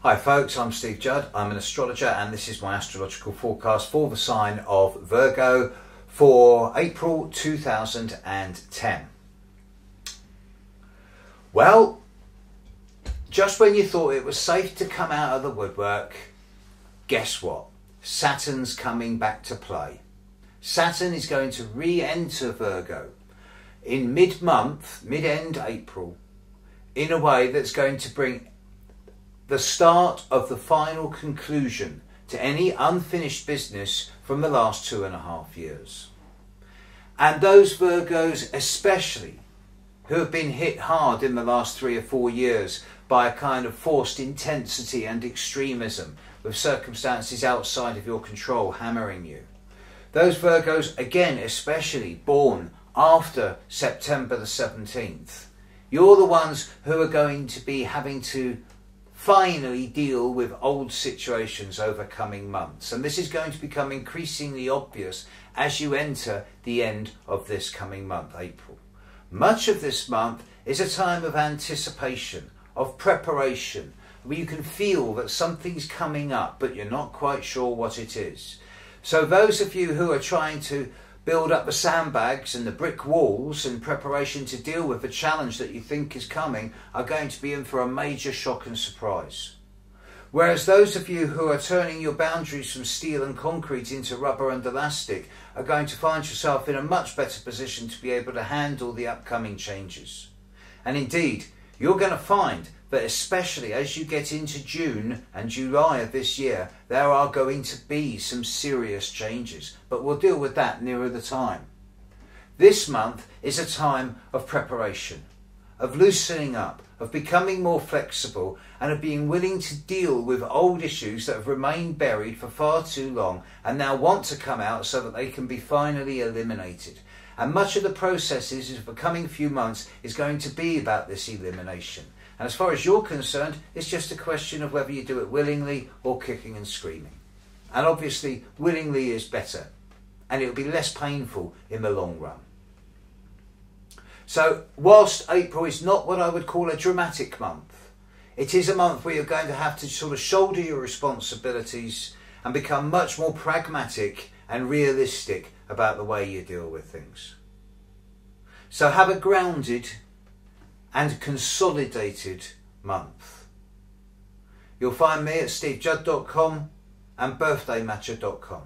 Hi folks, I'm Steve Judd. I'm an astrologer and this is my astrological forecast for the sign of Virgo for April 2010. Well, just when you thought it was safe to come out of the woodwork, guess what? Saturn's coming back to play. Saturn is going to re-enter Virgo in mid-month, mid-end April, in a way that's going to bring the start of the final conclusion to any unfinished business from the last 2.5 years. And those Virgos especially, who have been hit hard in the last 3 or 4 years by a kind of forced intensity and extremism with circumstances outside of your control hammering you. Those Virgos, again, especially born after September the 17th, you're the ones who are going to be having to finally deal with old situations over coming months. And this is going to become increasingly obvious as you enter the end of this coming month, April. Much of this month is a time of anticipation, of preparation, where you can feel that something's coming up, but you're not quite sure what it is. So those of you who are trying to build up the sandbags and the brick walls in preparation to deal with the challenge that you think is coming are going to be in for a major shock and surprise. Whereas those of you who are turning your boundaries from steel and concrete into rubber and elastic are going to find yourself in a much better position to be able to handle the upcoming changes. And indeed, you're going to find that especially as you get into June and July of this year, there are going to be some serious changes, but we'll deal with that nearer the time. This month is a time of preparation, of loosening up, of becoming more flexible, and of being willing to deal with old issues that have remained buried for far too long and now want to come out so that they can be finally eliminated. And much of the processes of the coming few months is going to be about this elimination. And as far as you're concerned, it's just a question of whether you do it willingly or kicking and screaming. And obviously, willingly is better. And it'll be less painful in the long run. So, whilst April is not what I would call a dramatic month, it is a month where you're going to have to sort of shoulder your responsibilities and become much more pragmatic and realistic about the way you deal with things. So have a grounded and consolidated month. You'll find me at stevejudd.com and birthdaymatcher.com.